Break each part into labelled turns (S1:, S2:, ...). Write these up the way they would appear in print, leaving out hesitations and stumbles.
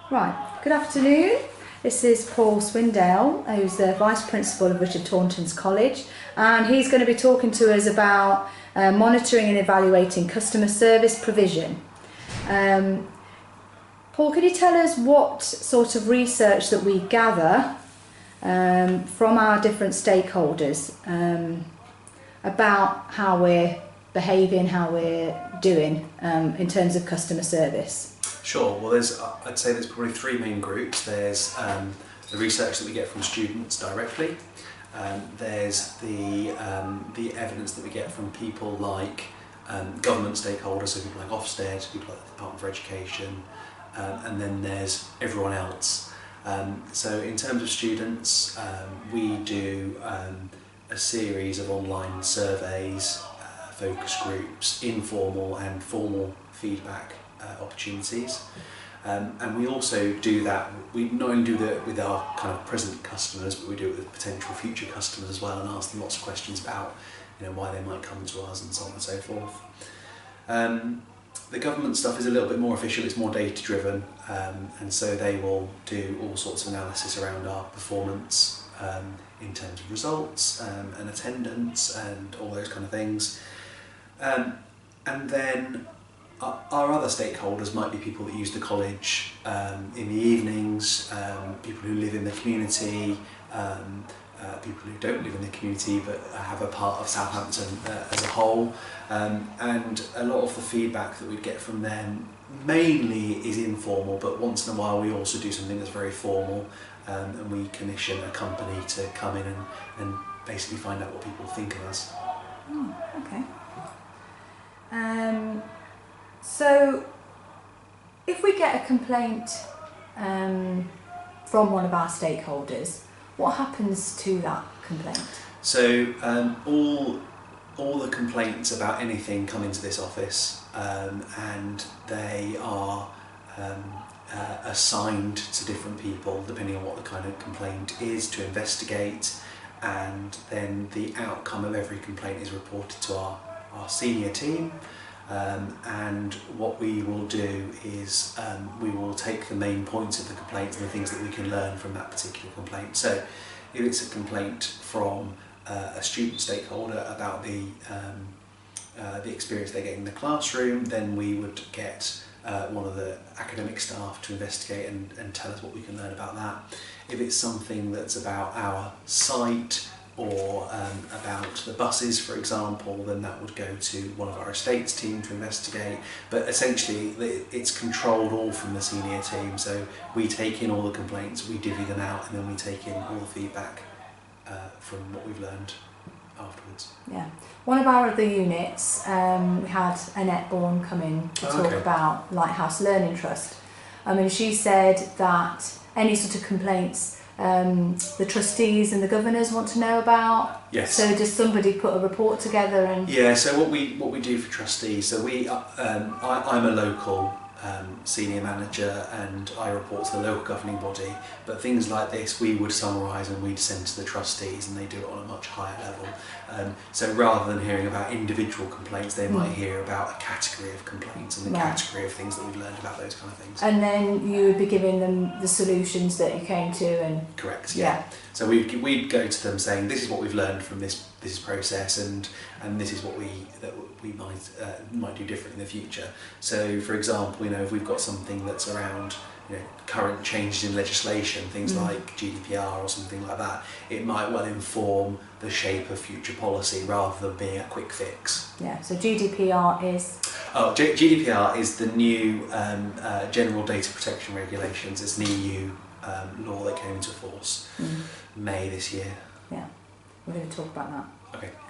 S1: Right, good afternoon. This is Paul Swindale, who's the Vice Principal of Richard Taunton's College, and he's going to be talking to us about monitoring and evaluating customer service provision. Paul, could you tell us what sort of research that we gather from our different stakeholders about how we're behaving, how we're doing in terms of customer service?
S2: Sure. Well, I'd say there's probably three main groups. There's the research that we get from students directly. There's the evidence that we get from people like government stakeholders, so people like Ofsted, people like the Department for Education, and then there's everyone else. So in terms of students, we do a series of online surveys, focus groups, informal and formal feedback opportunities, and we also do that. We not only do that with our kind of present customers, but we do it with potential future customers as well, and ask them lots of questions about, why they might come to us and so on and so forth. The government stuff is a little bit more official, it's more data driven, and so they will do all sorts of analysis around our performance in terms of results and attendance and all those kind of things. And then our other stakeholders might be people that use the college in the evenings, people who live in the community, people who don't live in the community but have a part of Southampton as a whole, and a lot of the feedback that we get from them mainly is informal, but once in a while we also do something that's very formal, and we commission a company to come in and basically find out what people think of us.
S1: Okay. So if we get a complaint from one of our stakeholders, what happens to that complaint? So
S2: all the complaints about anything come into this office, and they are assigned to different people depending on what the kind of complaint is to investigate, and then the outcome of every complaint is reported to our senior team. And what we will do is we will take the main points of the complaint and the things that we can learn from that particular complaint. So if it's a complaint from a student stakeholder about the experience they get in the classroom, then we would get one of the academic staff to investigate and tell us what we can learn about that. If it's something that's about our site or about the buses, for example, then that would go to one of our estates team to investigate. But essentially it's controlled all from the senior team, so we take in all the complaints, we divvy them out, and then we take in all the feedback from what we've learned afterwards.
S1: Yeah. One of our other units, we had Annette Bourne come in to talk about Lighthouse Learning Trust. She said that any sort of complaints the trustees and the governors want to know about.
S2: Yes.
S1: So does somebody put a report together and?
S2: Yeah. So what we do for trustees. So I'm a local senior manager and I report to the local governing body. But things like this we would summarise and we'd send to the trustees, and they do it on a much higher level. So rather than hearing about individual complaints, they might hear about a category of complaints and the category of things that we've learned about those kind of things.
S1: And then you would be giving them the solutions that you came to, and
S2: correct. Yeah. So we'd go to them saying, this is what we've learned from this process, and this is what we might do different in the future. So for example, if we've got something that's around current changes in legislation, things like GDPR or something like that, it might well inform the shape of future policy rather than being a quick fix.
S1: Yeah, so GDPR is?
S2: GDPR is the new General Data Protection Regulations. It's an EU law that came into force May this year.
S1: Yeah, we're going to talk about that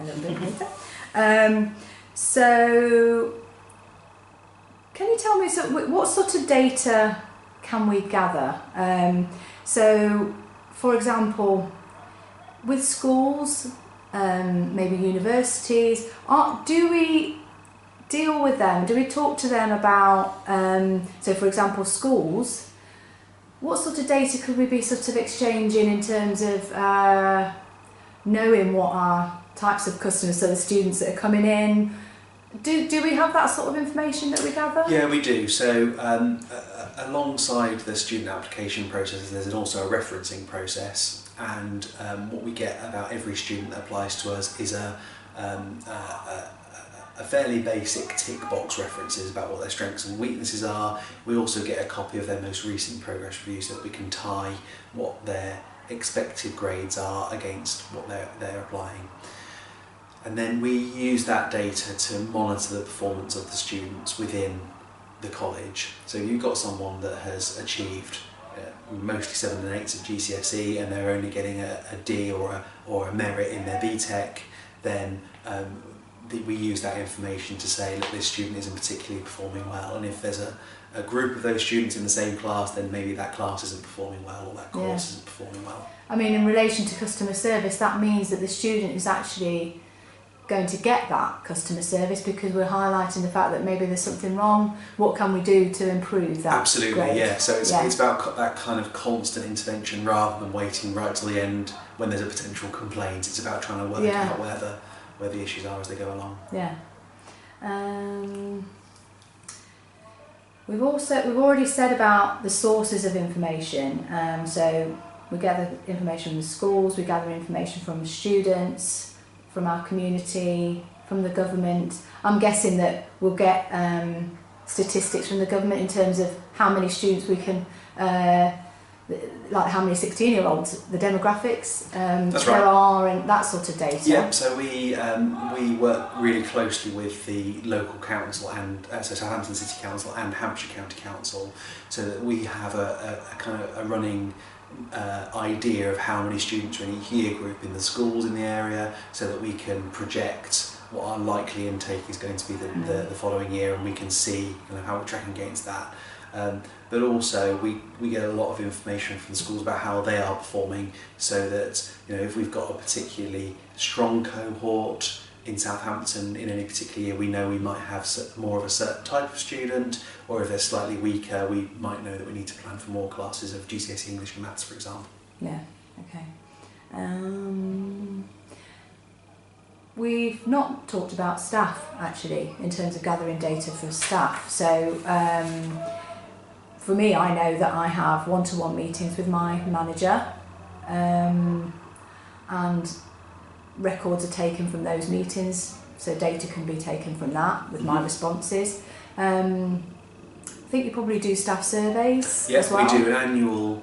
S1: a little bit later. So can you tell me, what sort of data can we gather? So for example, with schools, maybe universities, do we deal with them? Do we talk to them about, so for example, schools, what sort of data could we be sort of exchanging in terms of knowing what our types of customers, so the students that are coming in, do we have that sort of information that we gather?
S2: Yeah, we do. So alongside the student application process, there's also a referencing process, and what we get about every student that applies to us is a fairly basic tick box references about what their strengths and weaknesses are. We also get a copy of their most recent progress review so that we can tie what their expected grades are against what they're applying. And then we use that data to monitor the performance of the students within the college. So if you've got someone that has achieved mostly 7 and 8s at GCSE and they're only getting a D or a merit in their BTEC, then we use that information to say that this student isn't particularly performing well, and if there's a group of those students in the same class, then maybe that class isn't performing well or that course isn't performing well.
S1: I mean, in relation to customer service, that means that the student is actually going to get that customer service because we're highlighting the fact that maybe there's something wrong. What can we do to improve that?
S2: Absolutely,
S1: grade?
S2: yeah. So it's about that kind of constant intervention rather than waiting right till the end when there's a potential complaint. It's about trying to work out where the issues are as they go along.
S1: Yeah. We've already said about the sources of information. So we gather information from the schools, we gather information from the students, from our community, from the government. I'm guessing that we'll get statistics from the government in terms of how many students we can, like how many 16-year-olds, the demographics there are, and that sort of data.
S2: Yeah, so we work really closely with the local council and so Southampton City Council and Hampshire County Council, so that we have a kind of a running idea of how many students are in each year group in the schools in the area, so that we can project what our likely intake is going to be the following year, and we can see how we're tracking against that. But also we get a lot of information from the schools about how they are performing, so that if we've got a particularly strong cohort in Southampton in any particular year, we know we might have more of a certain type of student, or if they're slightly weaker, we might know that we need to plan for more classes of GCSE English and Maths, for example.
S1: Yeah, okay. We've not talked about staff, actually, in terms of gathering data for staff. So for me, I know that I have one-to-one meetings with my manager, and records are taken from those meetings, so data can be taken from that with my responses. I think you probably do staff surveys as well.
S2: Yes, we do an annual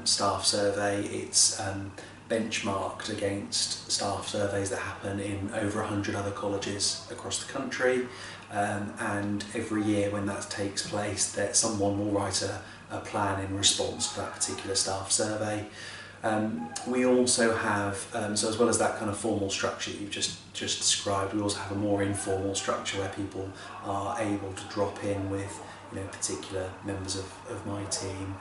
S2: staff survey. It's benchmarked against staff surveys that happen in over 100 other colleges across the country, and every year when that takes place, that someone will write a plan in response to that particular staff survey. We also have, so as well as that kind of formal structure that you've just described, we also have a more informal structure where people are able to drop in with particular members of my team,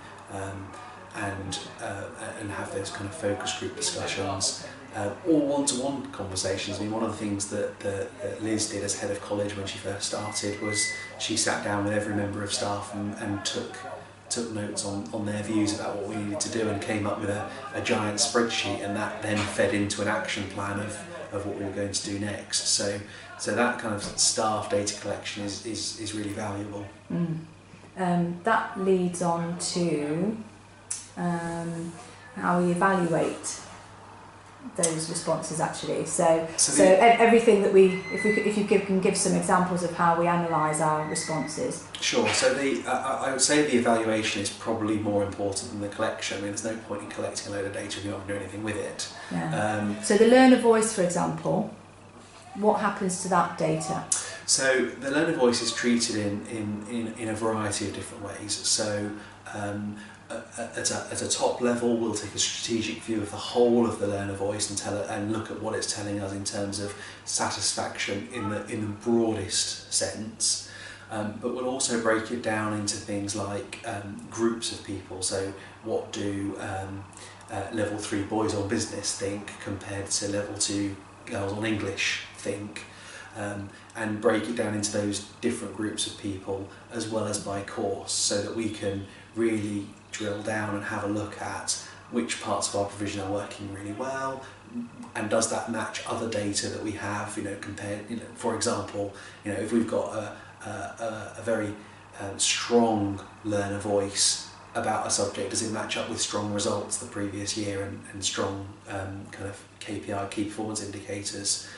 S2: and have those kind of focus group discussions, or one-to-one conversations. I mean, one of the things that Liz did as head of college when she first started was she sat down with every member of staff and took notes on their views about what we needed to do, and came up with a giant spreadsheet, and that then fed into an action plan of what we were going to do next. So that kind of staff data collection is really valuable.
S1: That leads on to how we evaluate those responses, actually. So everything that if you can give some examples of how we analyse our responses.
S2: Sure. So I would say the evaluation is probably more important than the collection. I mean, there's no point in collecting a load of data if you're not going to do anything with it.
S1: Yeah. So the learner voice, for example, what happens to that data?
S2: So the learner voice is treated in a variety of different ways. So at a top level, we'll take a strategic view of the whole of the learner voice and look at what it's telling us in terms of satisfaction in the broadest sense. But we'll also break it down into things like groups of people. So what do level 3 boys on business think compared to level 2 girls on English think? And break it down into those different groups of people as well as by course, so that we can really drill down and have a look at which parts of our provision are working really well, and does that match other data that we have, compared, for example, if we've got a very strong learner voice about a subject? Does it match up with strong results the previous year and strong kind of KPI, key performance indicators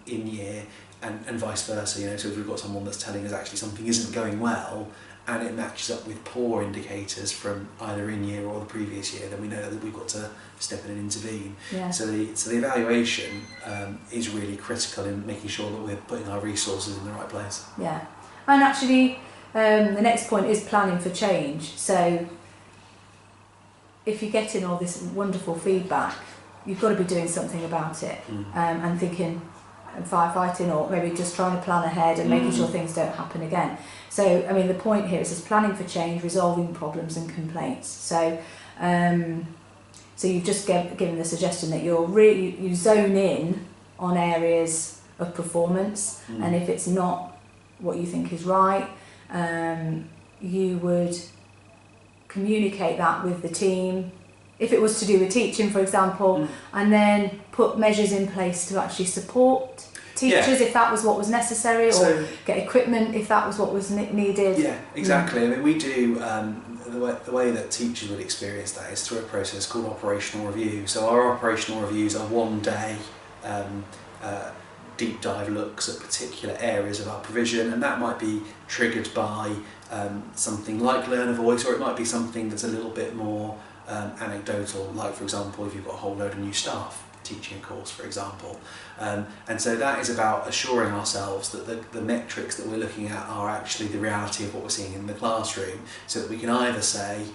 S2: in year, and vice versa? You know, so if we've got someone that's telling us actually something isn't going well, and it matches up with poor indicators from either in year or the previous year, then we know that we've got to step in and intervene.
S1: Yeah.
S2: So the evaluation is really critical in making sure that we're putting our resources in the right place.
S1: Yeah, and actually the next point is planning for change. So if you're getting all this wonderful feedback, you've got to be doing something about it, and thinking and firefighting, or maybe just trying to plan ahead and making sure things don't happen again. So, I mean, the point here is planning for change, resolving problems and complaints. So, so you've just given the suggestion that you zone in on areas of performance, and if it's not what you think is right, you would communicate that with the team. If it was to do with teaching, for example, and then put measures in place to actually support teachers if that was what was necessary, or get equipment if that was what was needed.
S2: Yeah, exactly. I mean, we do, the way that teachers would experience that is through a process called operational review. So our operational reviews are 1 day deep dive looks at particular areas of our provision, and that might be triggered by something like learner voice, or it might be something that's a little bit more anecdotal, like, for example, if you've got a whole load of new staff teaching a course, for example. And so that is about assuring ourselves that the metrics that we're looking at are actually the reality of what we're seeing in the classroom, so that we can either say,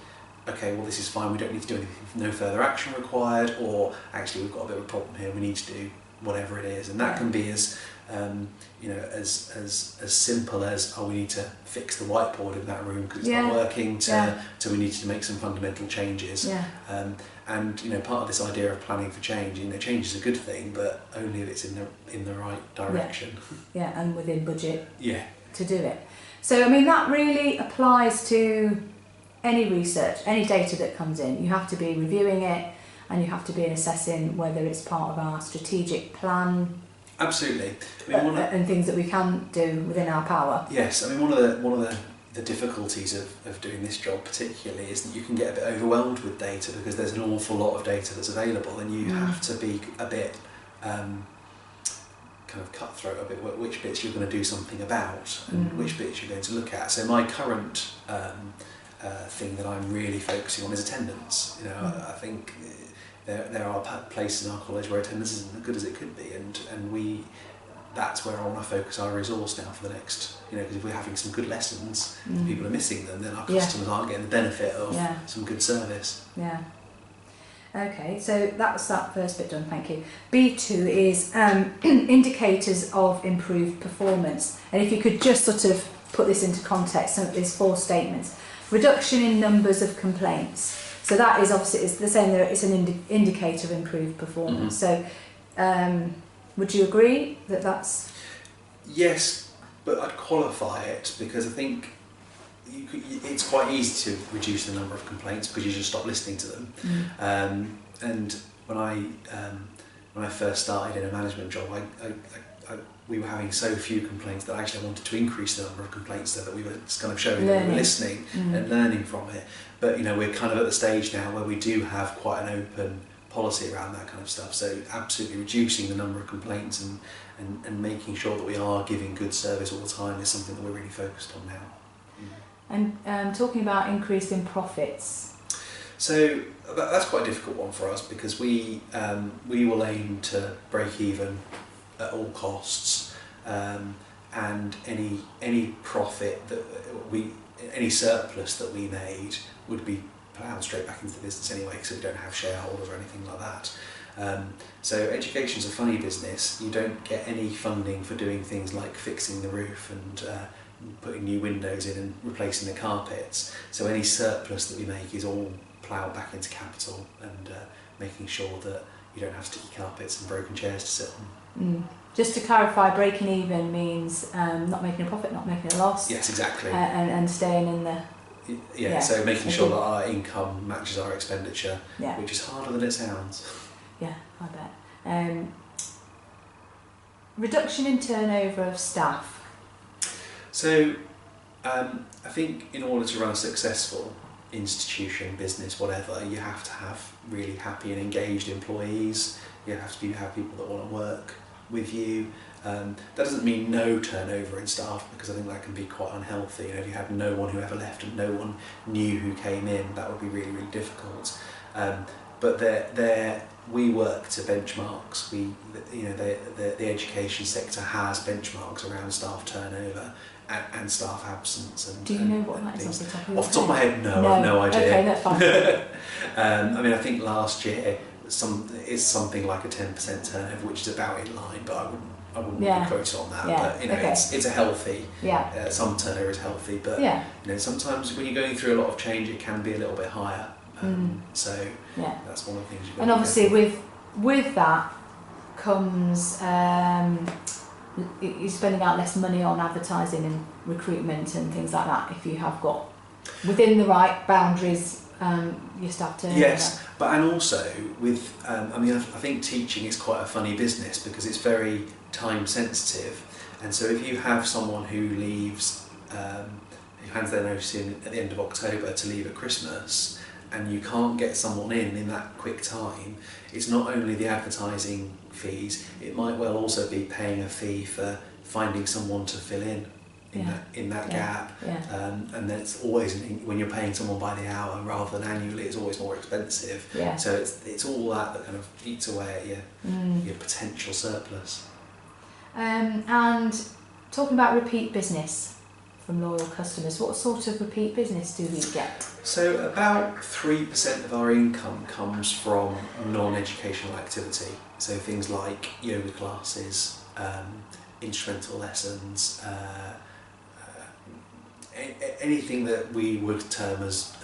S2: okay, well, this is fine, we don't need to do anything, no further action required, or actually we've got a bit of a problem here, we need to do whatever it is. And that can be as as simple as, oh, we need to fix the whiteboard in that room because it's not working, to we need to make some fundamental changes. And part of this idea of planning for change, change is a good thing, but only if it's in the right direction.
S1: And within budget.
S2: To
S1: do it. So I mean, that really applies to any research, any data that comes in. You have to be reviewing it, and you have to be assessing whether it's part of our strategic plan.
S2: Absolutely.
S1: And things that we can do within our power.
S2: Yes, I mean, one of the difficulties of doing this job particularly is that you can get a bit overwhelmed with data, because there's an awful lot of data that's available, and you have to be a bit kind of cutthroat a bit, which bits you're going to do something about and which bits you're going to look at. So my current thing that I'm really focusing on is attendance. I think there are places in our college where attendance isn't as good as it could be, and that's where I want to focus our resource now for the next, because if we're having some good lessons and people are missing them, then our customers aren't getting the benefit of some good service.
S1: Okay, so that's that first bit done, thank you. B2 is indicators of improved performance, and if you could just sort of put this into context, so there's 4 statements. Reduction in numbers of complaints. So that is obviously, it's the same there, it's an indicator of improved performance. So would you agree that that's...
S2: Yes, but I'd qualify it, because I think it's quite easy to reduce the number of complaints because you just stop listening to them. And when I first started in a management job, we were having so few complaints that actually I wanted to increase the number of complaints so that we were kind of showing that we were listening and learning from it. But we're kind of at the stage now where we do have quite an open policy around that kind of stuff. So absolutely reducing the number of complaints and making sure that we are giving good service all the time is something that we're really focused on now.
S1: And talking about increase in profits.
S2: So that's quite a difficult one for us, because we will aim to break even at all costs, and any profit that any surplus that we made would be ploughed straight back into the business anyway, because we don't have shareholders or anything like that. So education's a funny business. You don't get any funding for doing things like fixing the roof and putting new windows in and replacing the carpets. So any surplus that we make is all ploughed back into capital, and making sure that you don't have sticky carpets and broken chairs to sit on.
S1: Just to clarify, breaking even means not making a profit, not making a loss.
S2: Yes, exactly.
S1: And staying in the...
S2: So making sure that our income matches our expenditure, which is harder than it sounds.
S1: Yeah, I bet. Reduction in turnover of staff.
S2: So I think in order to run a successful institution, business, whatever, you have to have really happy and engaged employees. You have to have people that want to work with you. That doesn't mean no turnover in staff, because I think that can be quite unhealthy. You know, if you had no one who ever left and no one knew who came in, that would be really, really difficult. But we work to benchmarks. The education sector has benchmarks around staff turnover and staff absence. And,
S1: do you know what that is
S2: off the top of my head? No, I have no idea.
S1: Okay, that's fine.
S2: I mean, I think last year it's something like a 10% turnover, which is about in line, but I wouldn't be quoted on that.
S1: Yeah.
S2: But it's a healthy. Yeah. Some turnover is healthy, but sometimes when you're going through a lot of change, it can be a little bit higher. So that's one of the things you've got.
S1: And obviously, with that comes you're spending out less money on advertising and recruitment and things like that if you have got within the right boundaries your staff turnover.
S2: Yes, and also with I think teaching is quite a funny business because it's very time sensitive, and so if you have someone who leaves, who hands their notice in at the end of October to leave at Christmas, and you can't get someone in that quick time, it's not only the advertising fees, it might well also be paying a fee for finding someone to fill in that gap. And that's always, when you're paying someone by the hour rather than annually, it's always more expensive. So it's all that kind of eats away at your potential surplus.
S1: And talking about repeat business from loyal customers, what sort of repeat business do we get?
S2: So about 3% of our income comes from non-educational activity. So things like yoga classes, instrumental lessons, anything that we would term as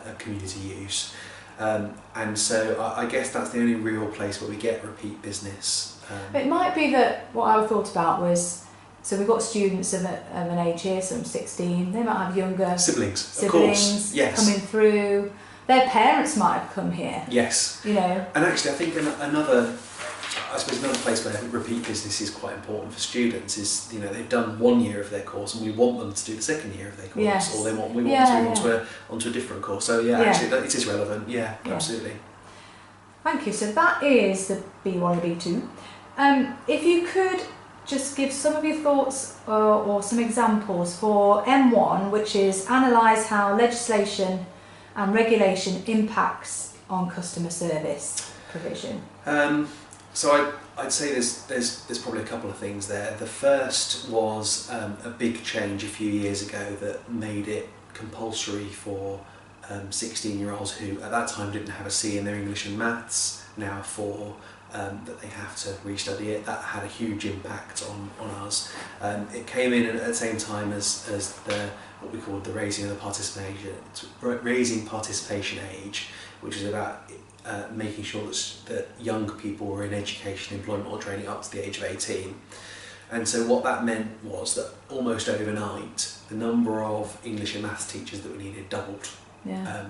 S2: a community use. And so I guess that's the only real place where we get repeat business.
S1: It might be that what I thought about was, so we've got students of an age here, some 16, they might have younger
S2: siblings of course, yes,
S1: coming through. Their parents might have come here.
S2: Yes.
S1: You know.
S2: And actually I think another place where repeat business is quite important for students is, they've done 1 year of their course and we want them to do the second year of their course, or we want to move onto a different course. So actually it is relevant. Yeah, absolutely.
S1: Thank you. So that is the B1 and B2. If you could just give some of your thoughts or some examples for M1, which is analyse how legislation and regulation impacts on customer service provision.
S2: So I'd say there's probably a couple of things there. The first was a big change a few years ago that made it compulsory for 16-year-olds who at that time didn't have a C in their English and Maths, now for that they have to restudy it. That had a huge impact on us. It came in at the same time as what we called the raising participation age, which is about making sure that young people were in education, employment or training up to the age of 18. And so what that meant was that almost overnight the number of English and Maths teachers that we needed doubled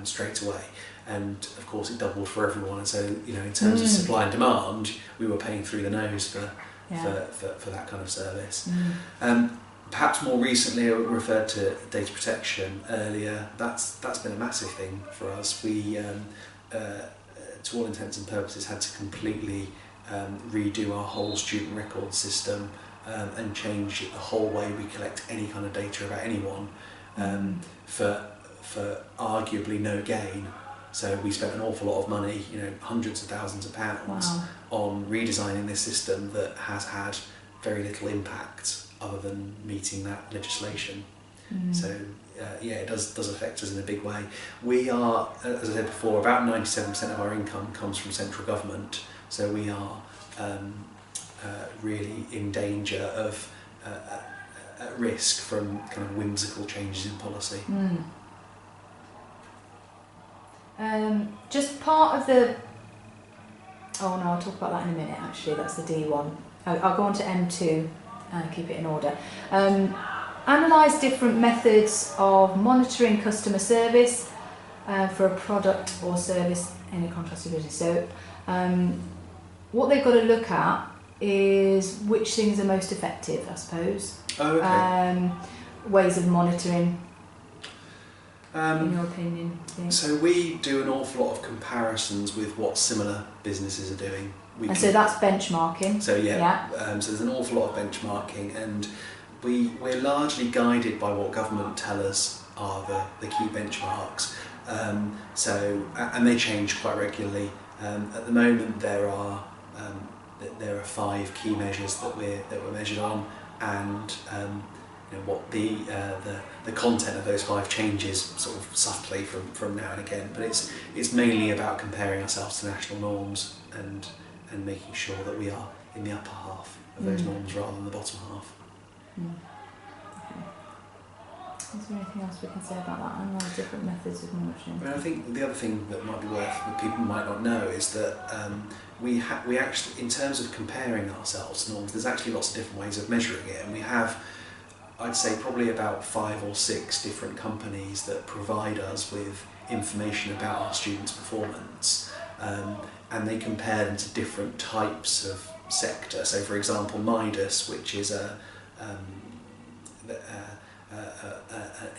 S2: straight away. And of course it doubled for everyone, and so in terms of supply and demand, we were paying through the nose for that kind of service. Perhaps more recently, I referred to data protection earlier. That's been a massive thing for us. We, to all intents and purposes, had to completely redo our whole student record system and change the whole way we collect any kind of data about anyone for arguably no gain. So we spent an awful lot of money, hundreds of thousands of pounds on redesigning this system that has had very little impact other than meeting that legislation. So it does affect us in a big way. We are, as I said before, about 97% of our income comes from central government, so we are really in danger of at risk from kind of whimsical changes in policy. Just part of the... Oh no, I'll talk about that in a minute actually, that's the D1. I'll go on to M2 and keep it in order. Analyse different methods of monitoring customer service for a product or service in a contrasted business. So what they've got to look at is which things are most effective, I suppose.
S1: ways of monitoring, in your opinion?
S2: So we do an awful lot of comparisons with what similar businesses are doing.
S1: So that's benchmarking.
S2: So so there's an awful lot of benchmarking, and we're largely guided by what government tell us are the key benchmarks. And they change quite regularly. At the moment, there are 5 key measures that we're measured on, and what the content of those 5 changes sort of subtly from now and again. But it's mainly about comparing ourselves to national norms and making sure that we are in the upper half of those norms rather than the bottom half.
S1: Okay. Is there anything else we can say about that? And different methods of monitoring.
S2: I think the other thing that might be that people might not know is that we actually, in terms of comparing ourselves to norms, there's actually lots of different ways of measuring it, and we have, I'd say, probably about 5 or 6 different companies that provide us with information about our students' performance, and they compare them to different types of sector. So, for example, Midas, which is an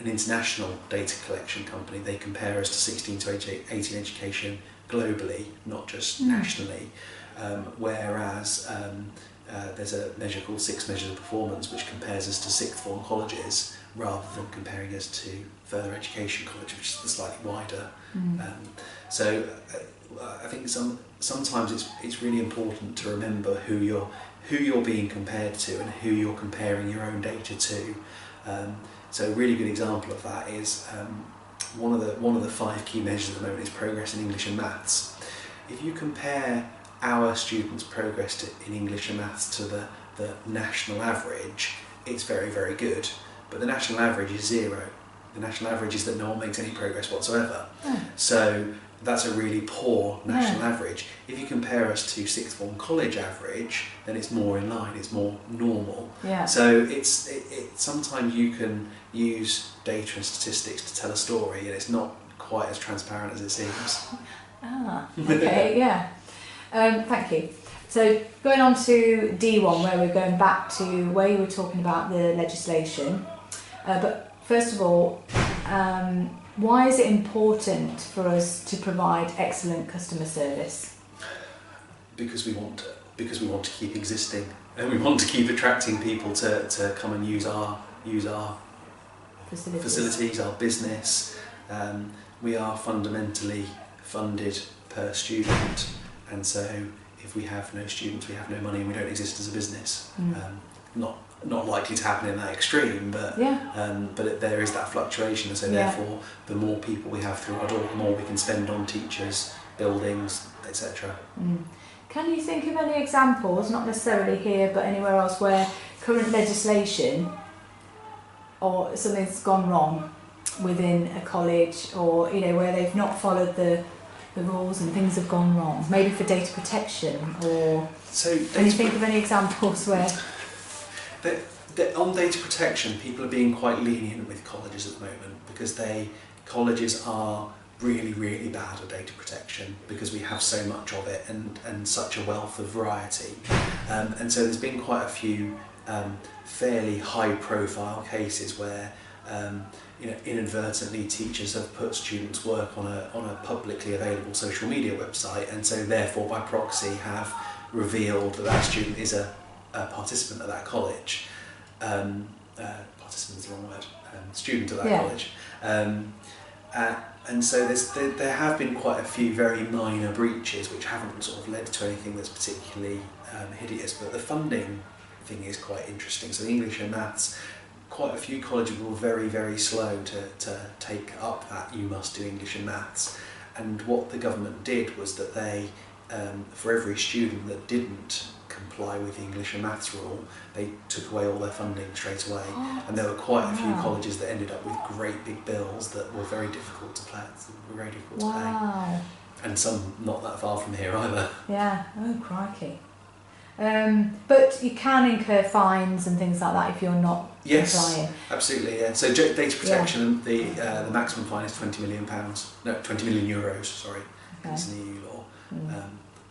S2: international data collection company, they compare us to 16 to 18 education globally, not just nationally, whereas there's a measure called 6 Measures of Performance, which compares us to sixth form colleges rather than comparing us to further education college, which is the slightly wider. So I think sometimes it's really important to remember who you're being compared to and who you're comparing your own data to. So a really good example of that is one of the 5 key measures at the moment is progress in English and Maths. If you compare our students' progress in English and Maths to the national average, it's very, very good. But the national average is 0. The national average is that no one makes any progress whatsoever. So that's a really poor national average. If you compare us to sixth form college average, then it's more in line, it's more normal. So it's sometimes you can use data and statistics to tell a story, and it's not quite as transparent as it seems.
S1: Okay, thank you. So going on to D1, where we're going back to where you were talking about the legislation. But first of all, why is it important for us to provide excellent customer service?
S2: Because we want to keep existing, and we want to keep attracting people to come and use our facilities, our business. We are fundamentally funded per student, and so if we have no students, we have no money, and we don't exist as a business. Not likely to happen in that extreme, but there is that fluctuation, and so therefore the more people we have through our door, the more we can spend on teachers, buildings, etc.
S1: Can you think of any examples, not necessarily here but anywhere else, where current legislation or something's gone wrong within a college, or where they've not followed the rules and things have gone wrong, maybe for data protection, or can you think of any examples where...
S2: On data protection, people are being quite lenient with colleges at the moment, because colleges are really, really bad at data protection because we have so much of it and such a wealth of variety. And so there's been quite a few fairly high-profile cases where inadvertently teachers have put students' work on a publicly available social media website, and so therefore by proxy have revealed that student is a participant at that college. Participant is the wrong word. Student at that college. And so there have been quite a few very minor breaches which haven't sort of led to anything that's particularly hideous, but the funding thing is quite interesting. So English and Maths, quite a few colleges were very, very slow to take up that you must do English and Maths. And what the government did was that they, for every student that didn't comply with the English and Maths rule, they took away all their funding straight away. And there were quite a few colleges that ended up with great big bills that were very difficult to pay. And some not that far from here either.
S1: Oh crikey. But you can incur fines and things like that if you're not complying.
S2: Absolutely. So data protection, the maximum fine is €20 million. No, 20 million euros. Sorry, it's an EU law.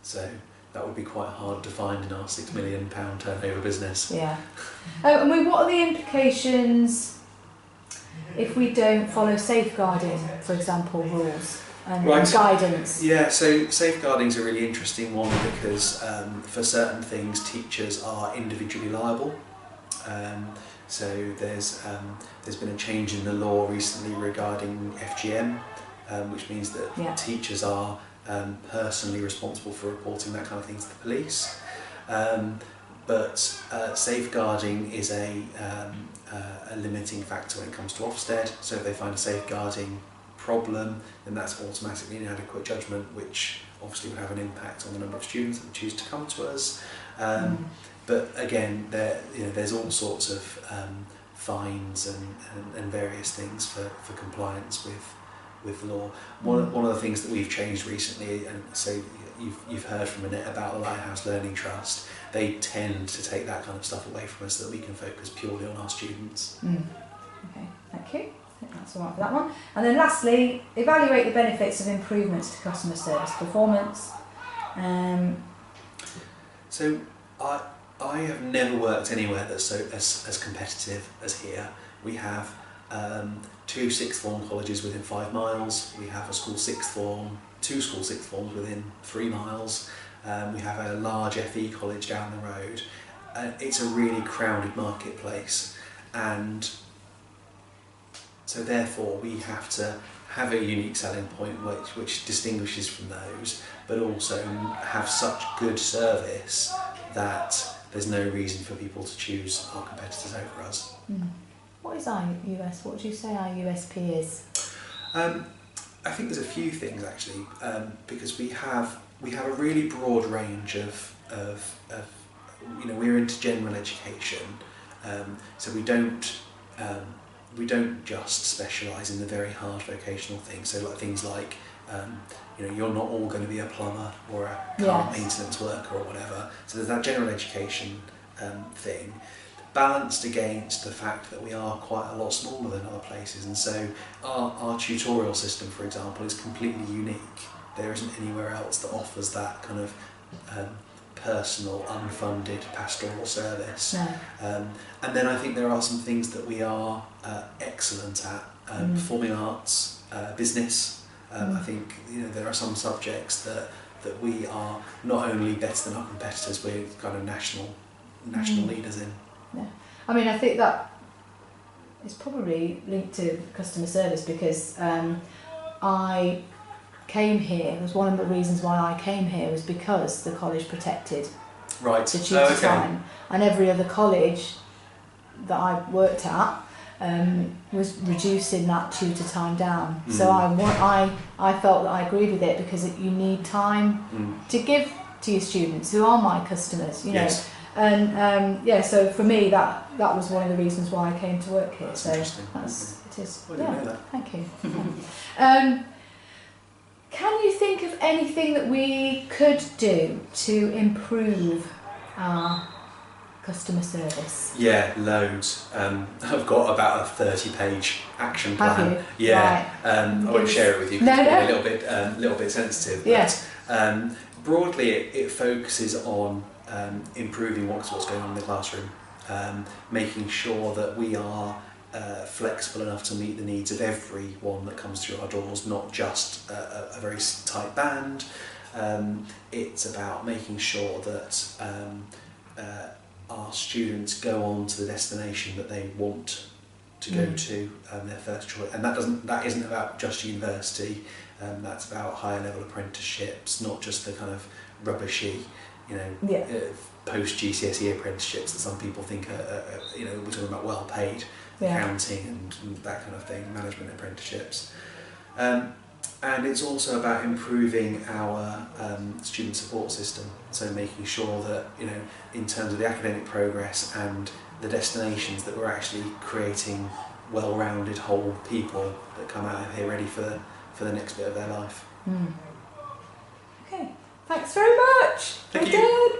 S2: So that would be quite hard to find in our £6 million turnover business.
S1: And what are the implications if we don't follow safeguarding, for example, rules and
S2: Right.
S1: guidance?
S2: Yeah, so safeguarding is a really interesting one because for certain things teachers are individually liable. So there's been a change in the law recently regarding FGM, which means that teachers are personally responsible for reporting that kind of thing to the police. But safeguarding is a limiting factor when it comes to Ofsted. So if they find a safeguarding problem, then that's automatically inadequate judgment, which obviously would have an impact on the number of students that choose to come to us. But again, there's all sorts of fines and various things for compliance with the law. One of the things that we've changed recently, and so you've heard from Annette about the Lighthouse Learning Trust, they tend to take that kind of stuff away from us so that we can focus purely on our students.
S1: Okay, thank you. I think that's all right for that one. And then lastly, evaluate the benefits of improvements to customer service performance.
S2: So I have never worked anywhere that's so as competitive as here. We have 2 sixth form colleges within 5 miles. We have a school sixth form, 2 school sixth forms within 3 miles. We have a large FE college down the road. It's a really crowded marketplace, and so therefore we have to have a unique selling point which distinguishes from those, but also have such good service that there's no reason for people to choose our competitors over us.
S1: What is our US? What would you say our USP is?
S2: I think there's a few things actually, because we have a really broad range of we're into general education, so we don't just specialise in the very hard vocational things. So like things like you're not all going to be a plumber or a car maintenance worker or whatever. So there's that general education thing, balanced against the fact that we are quite a lot smaller than other places, and so our tutorial system, for example, is completely unique. There isn't anywhere else that offers that kind of personal, unfunded pastoral service.
S1: No.
S2: And then I think there are some things that we are excellent at, performing arts, business. I think there are some subjects that we are not only better than our competitors, we're kind of national leaders in.
S1: Yeah. I mean, I think that is probably linked to customer service, because I came here, it was one of the reasons why I came here was because the college protected the tutor time, and every other college that I worked at was reducing that tutor time down. So I felt that I agreed with it, because you need time to give to your students who are my customers, you know.
S2: Yes.
S1: And so for me that was one of the reasons why I came to work here.
S2: That's
S1: so
S2: interesting.
S1: it is.
S2: I didn't know that.
S1: Thank you. Can you think of anything that we could do to improve our customer service?
S2: Yeah, loads. I've got about a 30-page action plan.
S1: Have you?
S2: Yeah.
S1: Right.
S2: I won't share it with you because it's a little bit sensitive.
S1: Yes.
S2: But broadly, it focuses on improving what's going on in the classroom, making sure that we are flexible enough to meet the needs of everyone that comes through our doors, not just a very tight band. It's about making sure that our students go on to the destination that they want to go to, their first choice, and that isn't about just university. That's about higher level apprenticeships, not just the kind of rubbishy, post GCSE apprenticeships that some people think are we're talking about well paid. Accounting and that kind of thing, management apprenticeships. And it's also about improving our student support system, so making sure that in terms of the academic progress and the destinations, that we're actually creating well-rounded whole people that come out of here ready for the next bit of their life.
S1: Okay, thanks very much.
S2: Thank you.